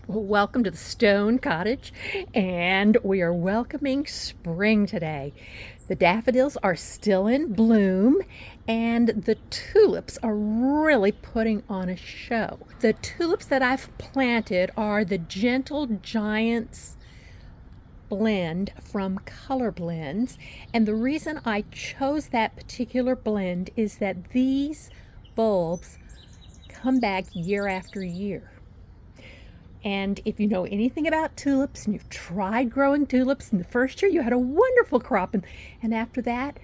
Well, welcome to the Stone Cottage, and we are welcoming spring today. The daffodils are still in bloom, and the tulips are really putting on a show. The tulips that I've planted are the Gentle Giants blend from Color Blends, and the reason I chose that particular blend is that these bulbs come back year after year. And if you know anything about tulips and you've tried growing tulips, in the first year you had a wonderful crop, and after that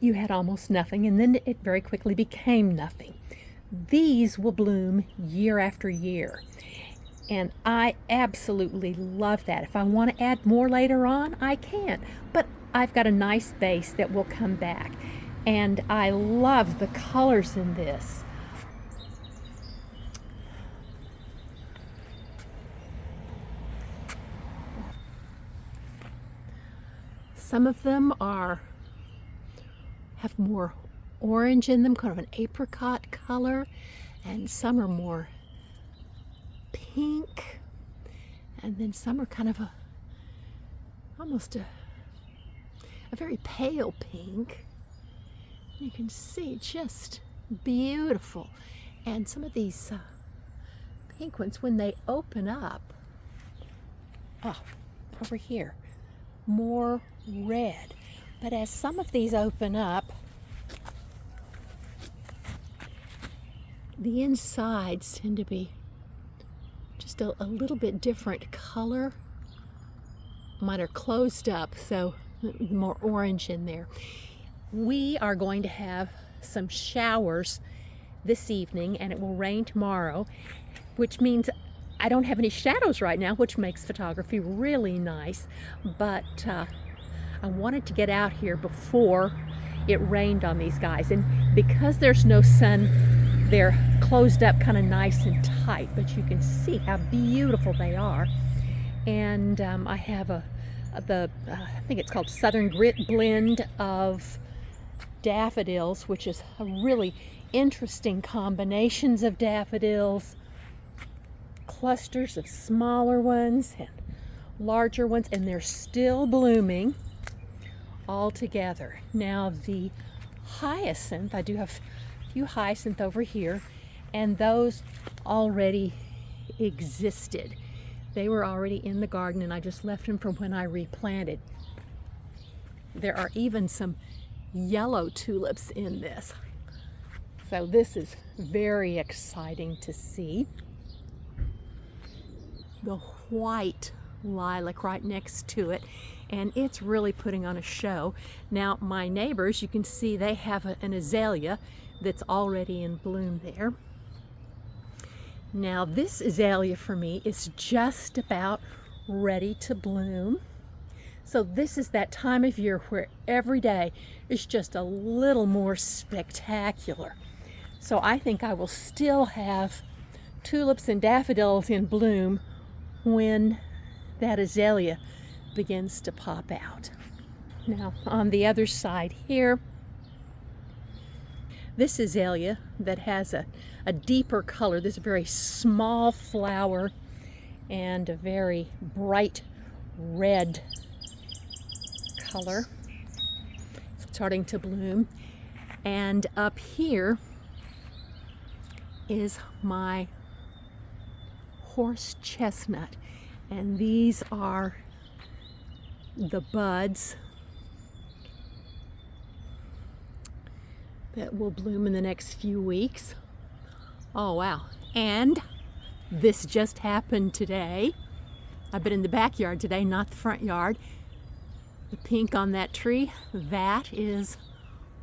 you had almost nothing, and then it very quickly became nothing. These will bloom year after year, and I absolutely love that. If I want to add more later on, I can, but I've got a nice base that will come back, and I love the colors in this. Some of them have more orange in them, kind of an apricot color, and some are more pink, and then some are kind of almost a very pale pink. You can see just beautiful. And some of these pink ones, when they open up, over here, more red. But as some of these open up, the insides tend to be just a little bit different color. Mine are closed up, so more orange in there. We are going to have some showers this evening, and it will rain tomorrow, which means I don't have any shadows right now, which makes photography really nice, but I wanted to get out here before it rained on these guys, and because there's no sun, they're closed up kind of nice and tight, but you can see how beautiful they are. And I have I think it's called Southern Grit blend of daffodils, which is a really interesting combinations of daffodils, clusters of smaller ones and larger ones, and they're still blooming all together. Now the hyacinth, I do have a few hyacinth over here, and those already existed. They were already in the garden, and I just left them from when I replanted. There are even some yellow tulips in this, so this is very exciting to see. The white lilac right next to it, and it's really putting on a show. Now my neighbors, you can see they have an azalea that's already in bloom there. Now this azalea for me is just about ready to bloom. So this is that time of year where every day is just a little more spectacular. So I think I will still have tulips and daffodils in bloom when that azalea begins to pop out. Now on the other side here, this azalea that has a deeper color, this very small flower and a very bright red color, starting to bloom. And up here is my horse chestnut, and these are the buds that will bloom in the next few weeks. Oh wow, and this just happened today. I've been in the backyard today, not the front yard. The pink on that tree, that is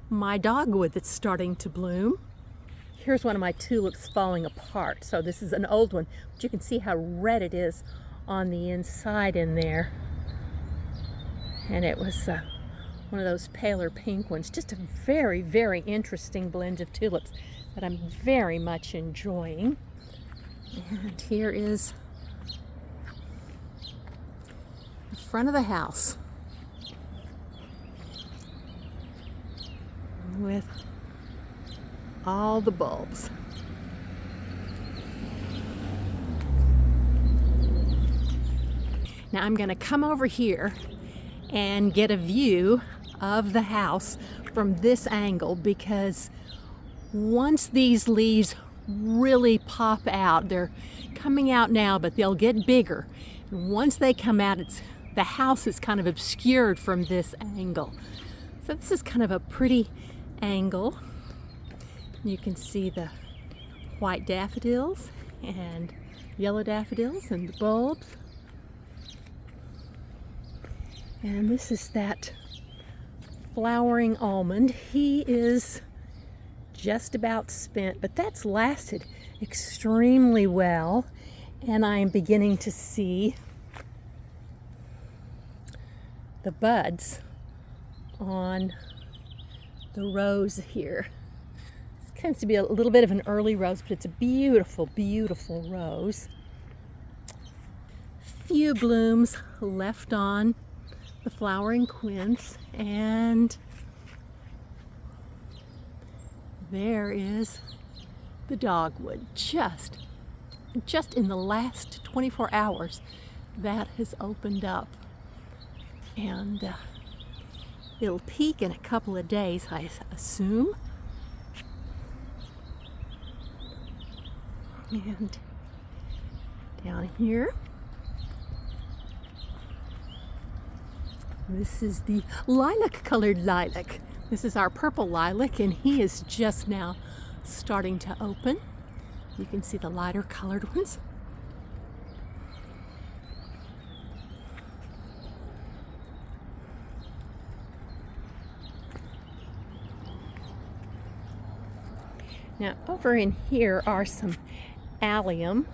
my dogwood that's starting to bloom. Here's one of my tulips falling apart. So this is an old one, but you can see how red it is on the inside in there. And it was one of those paler pink ones. Just a very, very interesting blend of tulips that I'm very much enjoying. And here is the front of the house with all the bulbs. Now I'm going to come over here and get a view of the house from this angle, because once these leaves really pop out, they're coming out now, but they'll get bigger. And once they come out, the house is kind of obscured from this angle. So this is kind of a pretty angle. You can see the white daffodils and yellow daffodils and the bulbs. And this is that flowering almond. He is just about spent, but that's lasted extremely well. And I am beginning to see the buds on the rose here. This tends to be a little bit of an early rose, but it's a beautiful, beautiful rose. Few blooms left on the flowering quince, and there is the dogwood. Just in the last 24 hours, that has opened up, and it'll peak in a couple of days, I assume. And down here, this is the lilac-colored lilac. This is our purple lilac, and he is just now starting to open. You can see the lighter colored ones. Now over in here are some allium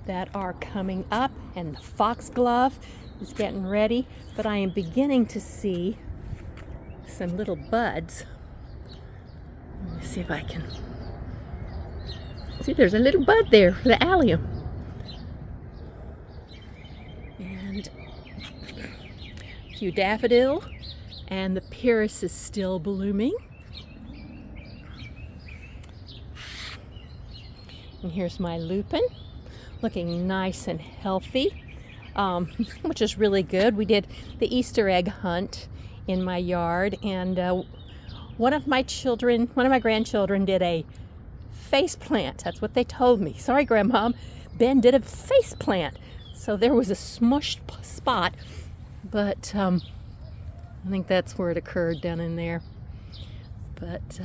that are coming up, and the foxglove is getting ready, but I am beginning to see some little buds. Let me see if I can see. There's a little bud there for the allium, and a few daffodil, and the Paris is still blooming. And here's my lupin, looking nice and healthy, which is really good. We did the Easter egg hunt in my yard, and one of my grandchildren did a face plant. That's what they told me. Sorry, Grandma, Ben did a face plant. So there was a smushed spot, but I think that's where it occurred, down in there. But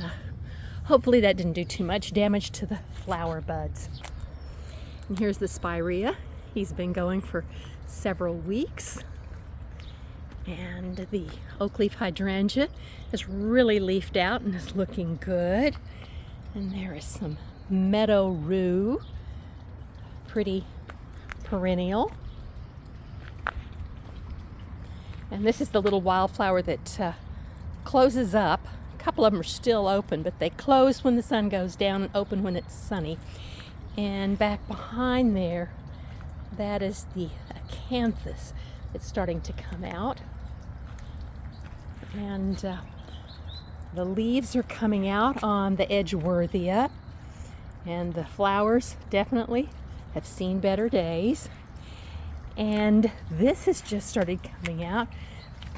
hopefully that didn't do too much damage to the flower buds. And here's the spirea. He's been going for several weeks. And the oak leaf hydrangea has really leafed out and is looking good. And there is some meadow rue, pretty perennial. And this is the little wildflower that closes up. A couple of them are still open, but they close when the sun goes down and open when it's sunny. And back behind there, that is the acanthus. It's starting to come out. And the leaves are coming out on the Edgeworthia, and the flowers definitely have seen better days. And this has just started coming out.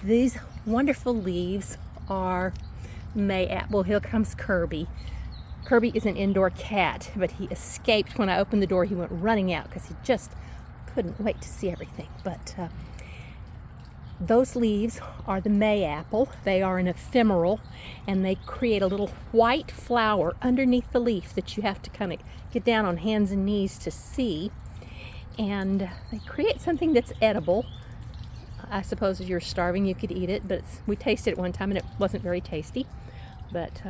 These wonderful leaves are Well, here comes Kirby. Kirby is an indoor cat, but he escaped when I opened the door. He went running out because he just couldn't wait to see everything. But those leaves are the mayapple. They are an ephemeral, and they create a little white flower underneath the leaf that you have to kind of get down on hands and knees to see. And they create something that's edible. I suppose if you're starving, you could eat it, but we tasted it one time and it wasn't very tasty. But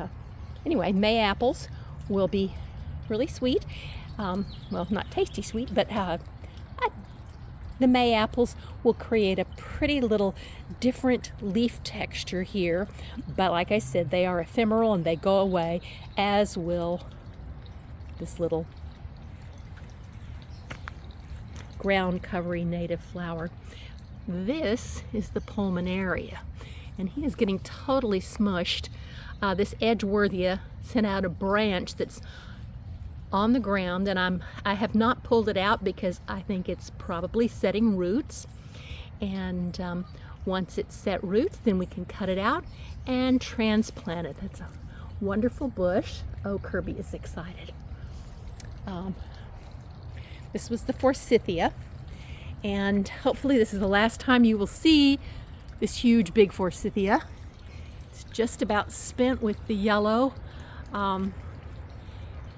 anyway, mayapples will be really sweet. Well, not tasty sweet, but the mayapples will create a pretty little different leaf texture here. But like I said, they are ephemeral and they go away, as will this little ground covering native flower. This is the pulmonaria, and he is getting totally smushed. This Edgeworthia sent out a branch that's on the ground, and I have not pulled it out because I think it's probably setting roots. And once it's set roots, then we can cut it out and transplant it. That's a wonderful bush. Oh, Kirby is excited. This was the forsythia, and hopefully this is the last time you will see this huge big forsythia. It's just about spent with the yellow, and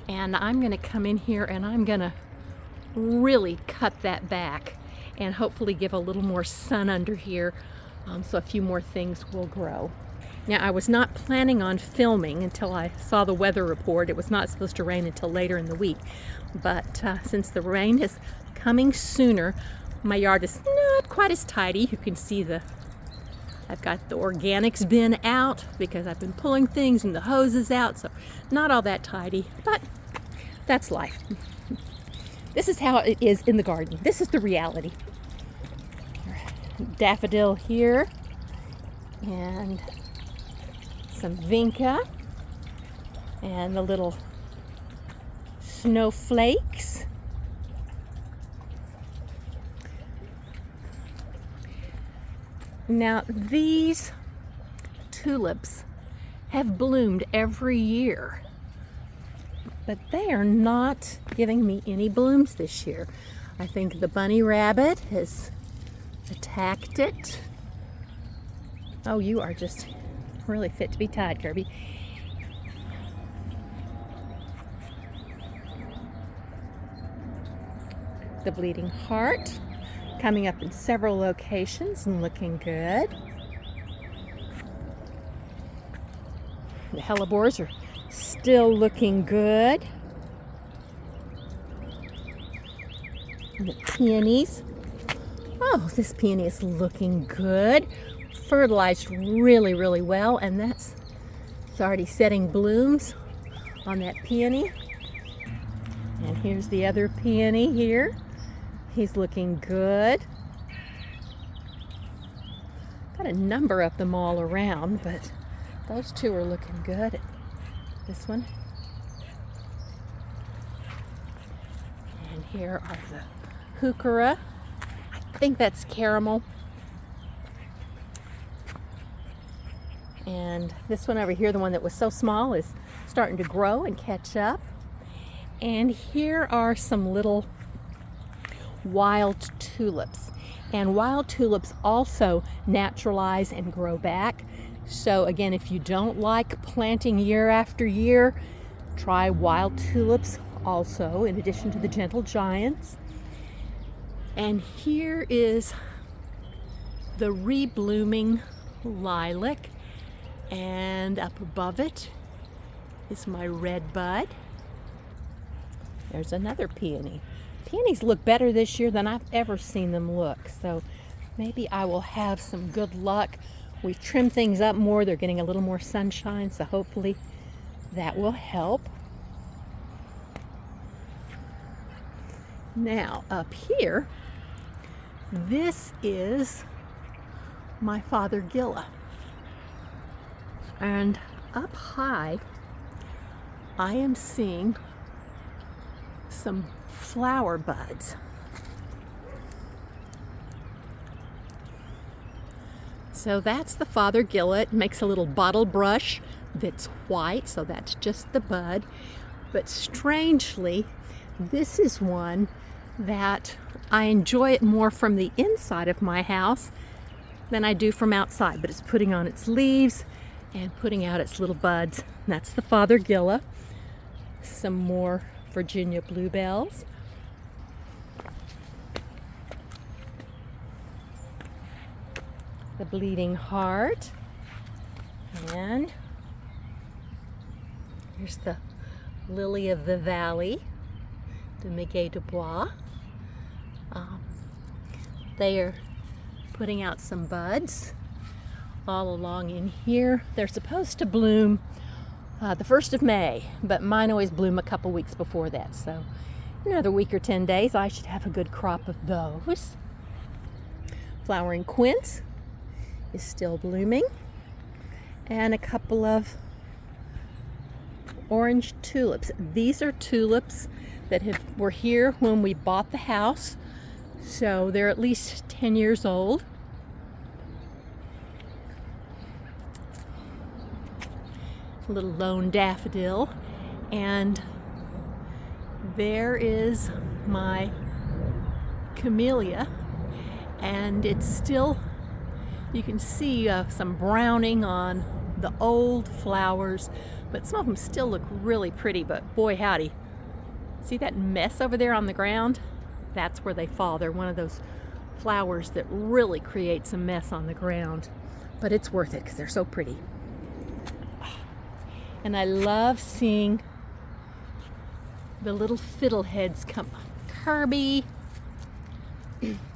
I'm going to come in here and I'm going to really cut that back and hopefully give a little more sun under here, so a few more things will grow. Now, I was not planning on filming until I saw the weather report. It was not supposed to rain until later in the week, but since the rain is coming sooner, my yard is not quite as tidy. You can see I've got the organics bin out because I've been pulling things and the hoses out, so not all that tidy, but that's life. This is how it is in the garden. This is the reality. Daffodil here, and some vinca, and the little snowflakes. Now, these tulips have bloomed every year, but they are not giving me any blooms this year. I think the bunny rabbit has attacked it. Oh, you are just really fit to be tied, Kirby. The bleeding heart coming up in several locations and looking good. The hellebores are still looking good. And the peonies. Oh, this peony is looking good. Fertilized really, really well, and it's already setting blooms on that peony. And here's the other peony here. He's looking good. Got a number of them all around, but those two are looking good. This one. And here are the heuchera. I think that's caramel. And this one over here, the one that was so small, is starting to grow and catch up. And here are some little wild tulips. And wild tulips also naturalize and grow back. So again, if you don't like planting year after year, try wild tulips also, in addition to the gentle giants. And here is the reblooming lilac. And up above it is my red bud. There's another peony. Peonies look better this year than I've ever seen them look. So maybe I will have some good luck. We've trimmed things up more. They're getting a little more sunshine, so hopefully that will help. Now up here, this is my fothergilla. And up high, I am seeing some flower buds. So that's the fothergilla. It makes a little bottle brush that's white, so that's just the bud. But strangely, this is one that I enjoy it more from the inside of my house than I do from outside. But it's putting on its leaves and putting out its little buds. And that's the fothergilla. Some more Virginia bluebells. The bleeding heart. And here's the lily of the valley, the Maguey de Bois. They are putting out some buds all along in here. They're supposed to bloom the 1st of May, but mine always bloom a couple weeks before that. So another week or 10 days, I should have a good crop of those. Flowering quince is still blooming. And a couple of orange tulips. These are tulips that were here when we bought the house. So they're at least 10 years old. A little lone daffodil. And there is my camellia, and it's still, you can see some browning on the old flowers, but some of them still look really pretty. But boy howdy, see that mess over there on the ground? That's where they fall. They're one of those flowers that really create some mess on the ground, but it's worth it because they're so pretty. And I love seeing the little fiddleheads come. Kirby.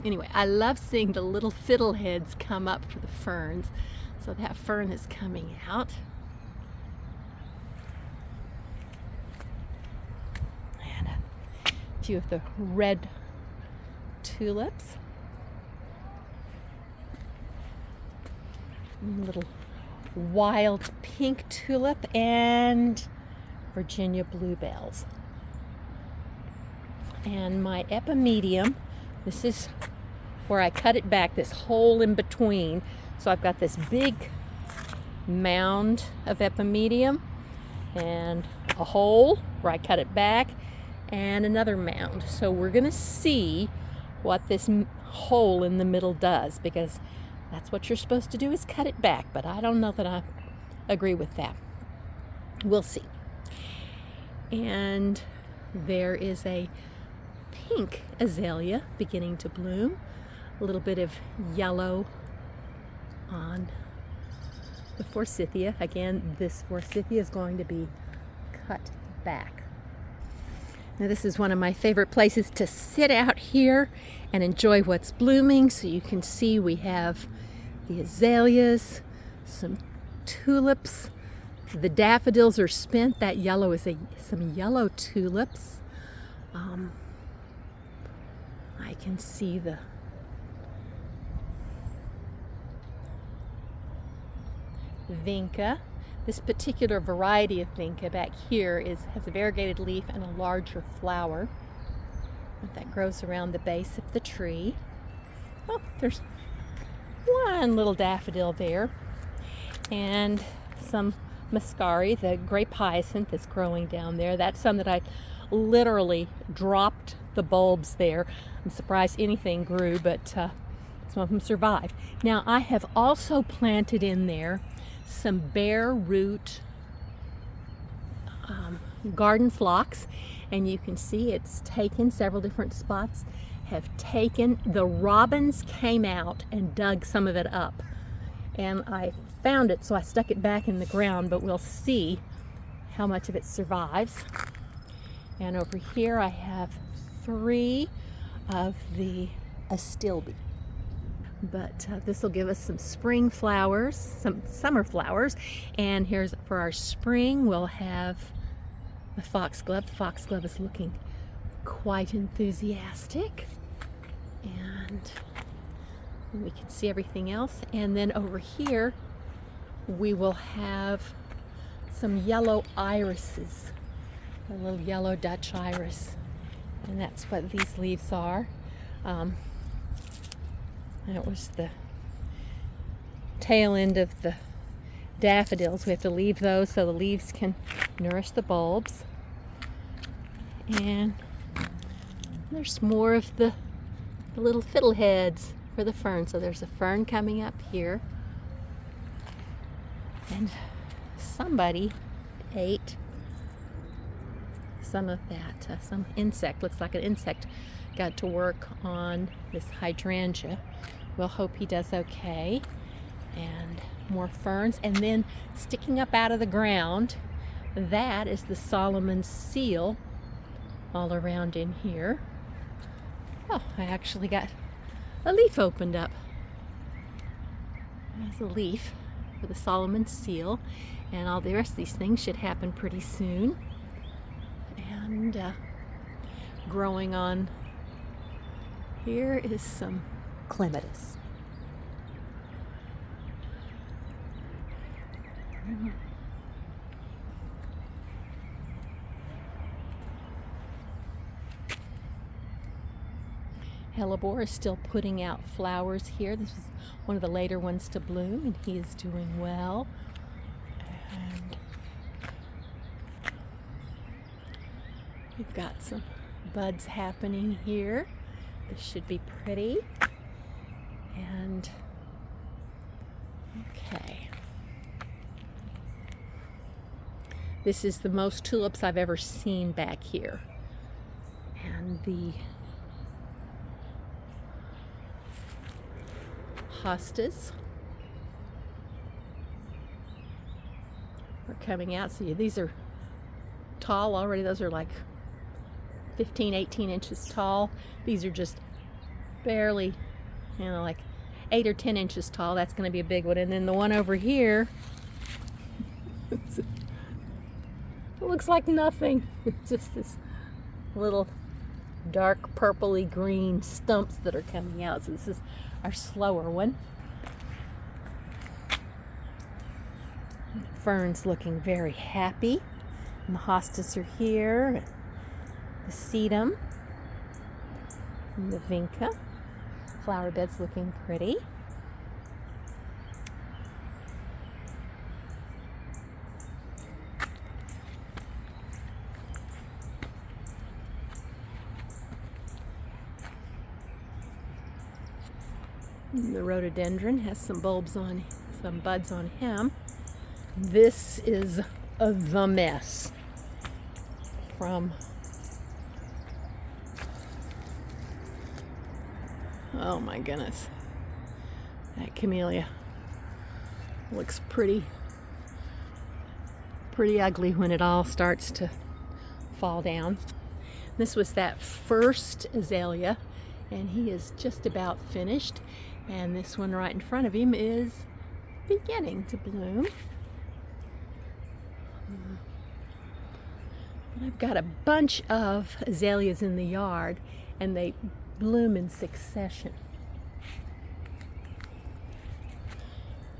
Anyway, I love seeing the little fiddleheads come up for the ferns. So that fern is coming out. And a few of the red tulips. A little wild pink tulip and Virginia bluebells. And my epimedium, this is where I cut it back, this hole in between. So I've got this big mound of epimedium and a hole where I cut it back and another mound. So we're gonna see what this hole in the middle does, because that's what you're supposed to do, is cut it back, but I don't know that I agree with that. We'll see. And there is a pink azalea beginning to bloom. A little bit of yellow on the forsythia. Again, this forsythia is going to be cut back. Now this is one of my favorite places to sit out here and enjoy what's blooming. So you can see we have the azaleas, some tulips. The daffodils are spent. That yellow is some yellow tulips. I can see the vinca. This particular variety of vinca back here has a variegated leaf and a larger flower that grows around the base of the tree. Oh, there's one little daffodil there, and some muscari, the grape hyacinth, is growing down there. That's some that I literally dropped the bulbs there. I'm surprised anything grew, but some of them survived. Now I have also planted in there some Bareroot garden phlox, and you can see it's taken several different spots, have taken. The robins came out and dug some of it up, and I found it, so I stuck it back in the ground, but we'll see how much of it survives. And over here I have 3 of the astilbe. But this will give us some spring flowers, some summer flowers. And here's for our spring, we'll have the foxglove. The foxglove is looking quite enthusiastic. And we can see everything else. And then over here, we will have some yellow irises, a little yellow Dutch iris. And that's what these leaves are. That was the tail end of the daffodils. We have to leave those so the leaves can nourish the bulbs. And there's more of the little fiddleheads for the fern. So there's a fern coming up here. And somebody ate some of that. Some insect, looks like an insect, got to work on this hydrangea. We'll hope he does okay. And more ferns. And then sticking up out of the ground, that is the Solomon's seal all around in here. Oh, I actually got a leaf opened up. There's a leaf for the Solomon's seal. And all the rest of these things should happen pretty soon. And growing on here is some clematis. Hellebore is still putting out flowers here. This is one of the later ones to bloom, and he is doing well. And we've got some buds happening here. This should be pretty. And okay. This is the most tulips I've ever seen back here. And the hostas are coming out. So these are tall already. Those are like 15, 18 inches tall. These are just barely, you know, like 8 or 10 inches tall. That's going to be a big one. And then the one over here, it looks like nothing. It's just this little dark purpley green stumps that are coming out. So this is our slower one. The fern's looking very happy. And the hostas are here. The sedum. And the vinca. Flower bed's looking pretty. The rhododendron has some buds on him. This is the mess from, oh my goodness, that camellia looks pretty ugly when it all starts to fall down. This was that first azalea, and he is just about finished. And this one right in front of him is beginning to bloom. But I've got a bunch of azaleas in the yard, and they bloom in succession.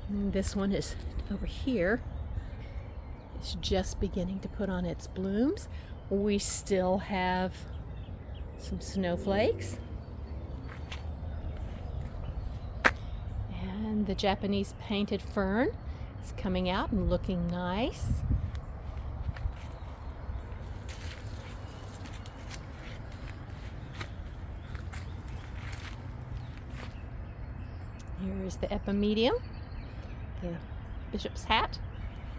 And this one is over here. It's just beginning to put on its blooms. We still have some snowflakes. And the Japanese painted fern is coming out and looking nice. Here's the epimedium, the bishop's hat.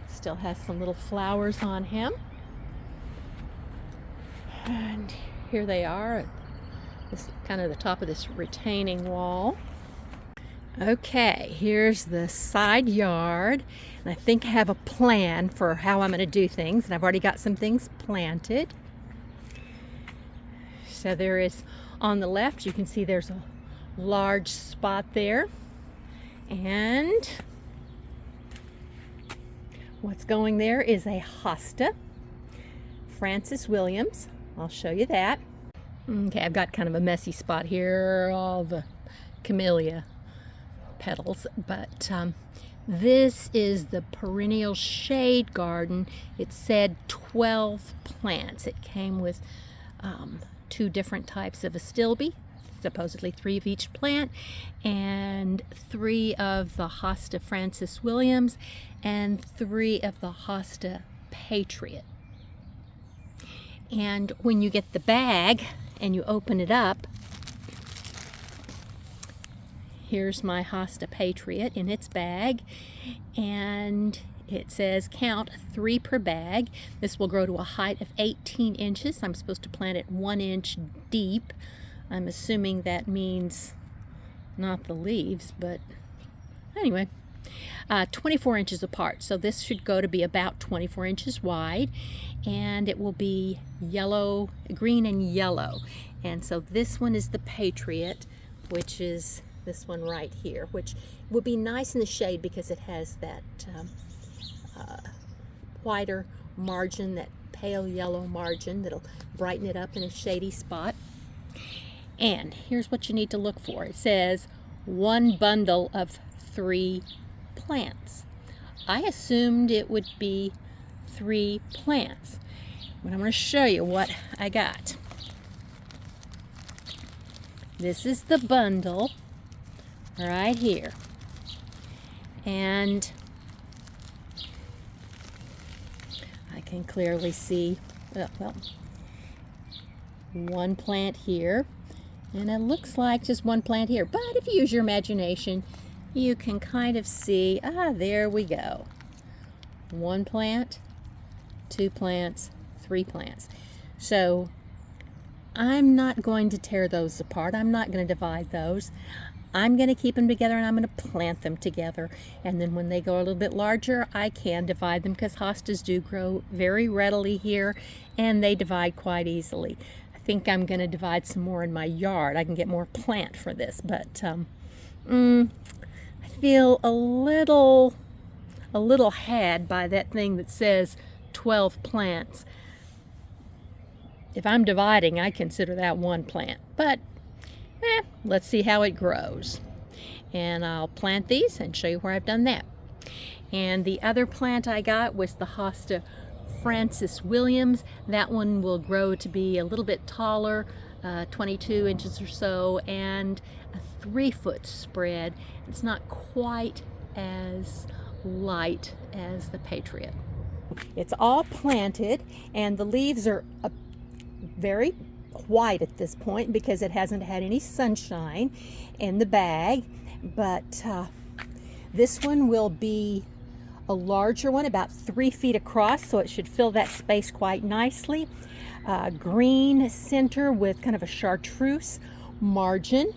Still has some little flowers on him. And here they are at this kind of the top of this retaining wall. Okay, here's the side yard, and I think I have a plan for how I'm going to do things, and I've already got some things planted. So there is, on the left, you can see there's a large spot there, and what's going there is a hosta, Francis Williams. I'll show you that. Okay, I've got kind of a messy spot here, all the camellia petals, but this is the Perennial Shade Garden. It said 12 plants. It came with 2 different types of astilbe, supposedly 3 of each plant, and 3 of the hosta Francis Williams, and 3 of the hosta Patriot. And when you get the bag and you open it up, here's my hosta Patriot in its bag, and it says count 3 per bag. This will grow to a height of 18 inches. I'm supposed to plant it 1 inch deep. I'm assuming that means not the leaves, but anyway, 24 inches apart. So this should go to be about 24 inches wide, and it will be yellow, green and yellow. And so this one is the Patriot, which is this one right here, which would be nice in the shade because it has that whiter margin, that pale yellow margin that'll brighten it up in a shady spot. And here's what you need to look for. It says 1 bundle of 3 plants. I assumed it would be 3 plants, but I'm going to show you what I got. This is the bundle right here. And I can clearly see, well, one plant here. And it looks like just one plant here. But if you use your imagination, you can kind of see, there we go. One plant, two plants, three plants. So I'm not going to tear those apart. I'm not going to divide those. I'm going to keep them together and I'm going to plant them together. And then when they go a little bit larger, I can divide them because hostas do grow very readily here and they divide quite easily. I think I'm going to divide some more in my yard. I can get more plant for this, but I feel a little had by that thing that says 12 plants. If I'm dividing, I consider that one plant, but let's see how it grows. And I'll plant these and show you where I've done that. And the other plant I got was the hosta Francis Williams. That one will grow to be a little bit taller, 22 inches or so, and a 3-foot spread. It's not quite as light as the Patriot. It's all planted and the leaves are very white at this point because it hasn't had any sunshine in the bag, but this one will be a larger one, about 3 feet across, so it should fill that space quite nicely. Green center with kind of a chartreuse margin.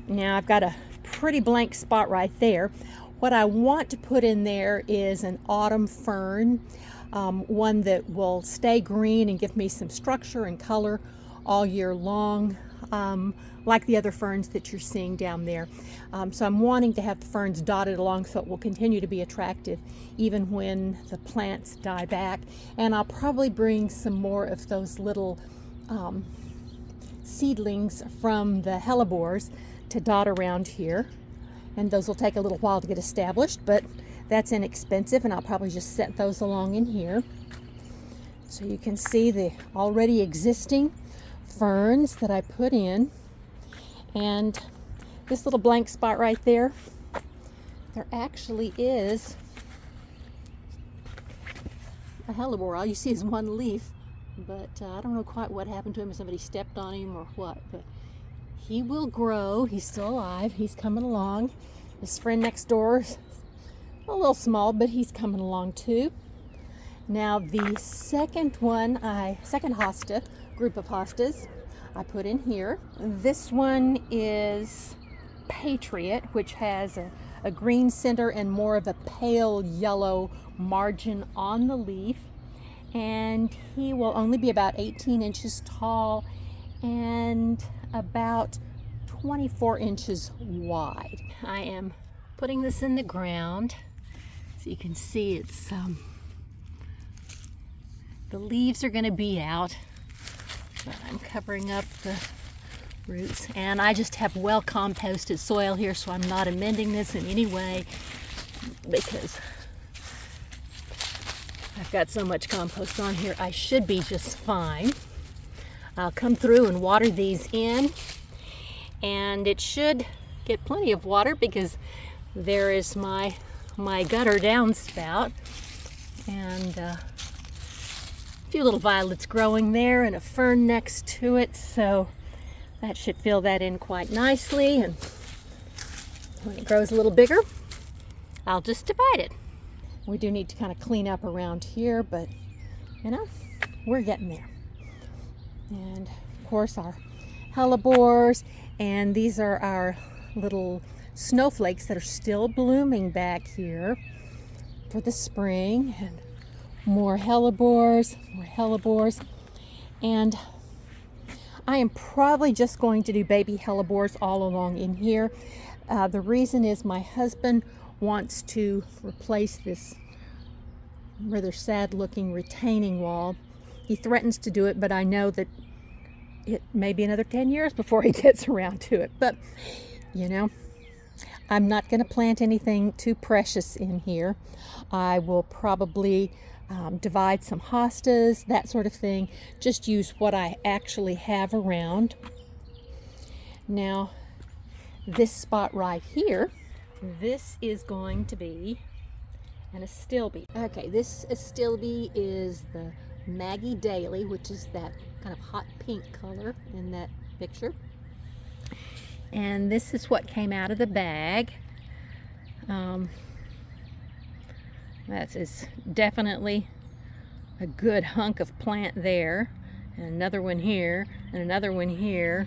Now I've got a pretty blank spot right there. What I want to put in there is an autumn fern, one that will stay green and give me some structure and color all year long, like the other ferns that you're seeing down there. So I'm wanting to have the ferns dotted along so it will continue to be attractive even when the plants die back. And I'll probably bring some more of those little seedlings from the hellebores to dot around here. And those will take a little while to get established, but that's inexpensive, and I'll probably just set those along in here. So you can see the already existing ferns that I put in. And this little blank spot right there, there actually is a hellebore. All you see is one leaf, but I don't know quite what happened to him, if somebody stepped on him or what, but he will grow. He's still alive. He's coming along. His friend next door is a little small, but he's coming along too. Now the second hosta, group of hostas, I put in here. This one is Patriot, which has a green center and more of a pale yellow margin on the leaf. And he will only be about 18 inches tall and about 24 inches wide. I am putting this in the ground so you can see it's the leaves are going to be out, but I'm covering up the roots, and I just have well composted soil here, so I'm not amending this in any way because I've got so much compost on here. I should be just fine. I'll come through and water these in, and it should get plenty of water because there is my gutter downspout, and a few little violets growing there and a fern next to it, so that should fill that in quite nicely. And when it grows a little bigger, I'll just divide it. We do need to kind of clean up around here, but you know, we're getting there. And of course our hellebores, and these are our little snowflakes that are still blooming back here for the spring, and more hellebores. And I am probably just going to do baby hellebores all along in here. The reason is my husband wants to replace this rather sad looking retaining wall. He threatens to do it, but I know that it may be another 10 years before he gets around to it. But you know, I'm not going to plant anything too precious in here. I will probably divide some hostas, that sort of thing. Just use what I actually have around. Now, this spot right here, this is going to be an astilbe. Okay, this astilbe is the Maggie Daily, which is that kind of hot pink color in that picture. And this is what came out of the bag. That is definitely a good hunk of plant there. And another one here, and another one here.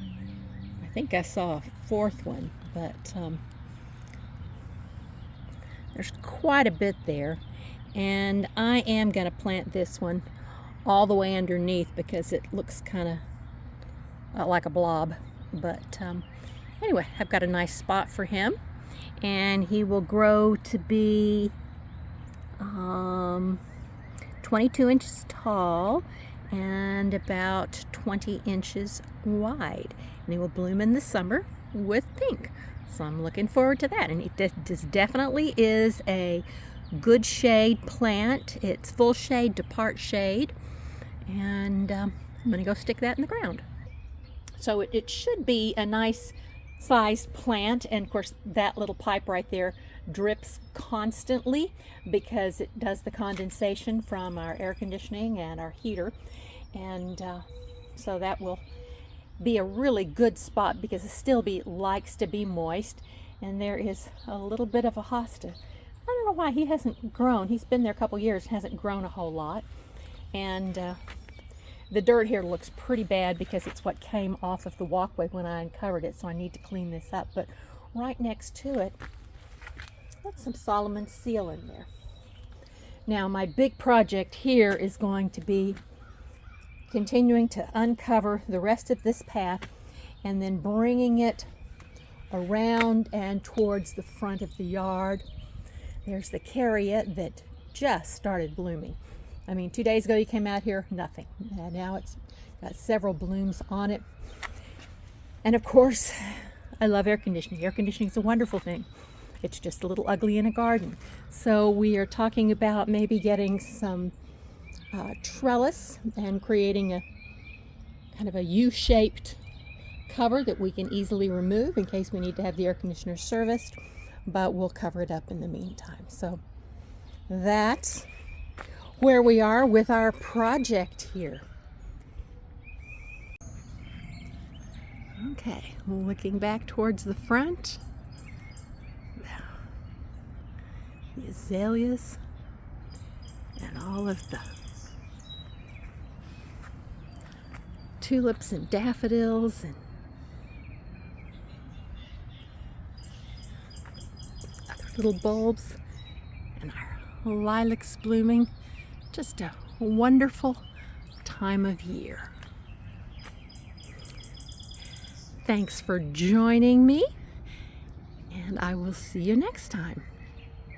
I think I saw a fourth one, but there's quite a bit there. And I am going to plant this one all the way underneath because it looks kind of like a blob. But anyway, I've got a nice spot for him, and he will grow to be 22 inches tall and about 20 inches wide, and he will bloom in the summer with pink. So I'm looking forward to that. And it just definitely is a good shade plant. It's full shade to part shade, and I'm going to go stick that in the ground. So it should be a nice sized plant, and of course that little pipe right there drips constantly because it does the condensation from our air conditioning and our heater, and so that will be a really good spot because astilbe likes to be moist. And there is a little bit of a hosta. I don't know why he hasn't grown. He's been there a couple years, hasn't grown a whole lot, and the dirt here looks pretty bad because it's what came off of the walkway when I uncovered it, so I need to clean this up. But right next to it, put some Solomon seal in there. Now my big project here is going to be continuing to uncover the rest of this path and then bringing it around and towards the front of the yard. There's the Caria that just started blooming. I mean, 2 days ago you came out here, nothing. And now it's got several blooms on it. And of course, I love air conditioning. Air conditioning is a wonderful thing. It's just a little ugly in a garden. So we are talking about maybe getting some trellis and creating a kind of a U-shaped cover that we can easily remove in case we need to have the air conditioner serviced, but we'll cover it up in the meantime. So that's where we are with our project here. Okay, looking back towards the front, the azaleas and all of the tulips and daffodils and other little bulbs, and our lilacs blooming. Just a wonderful time of year. Thanks for joining me, and I will see you next time.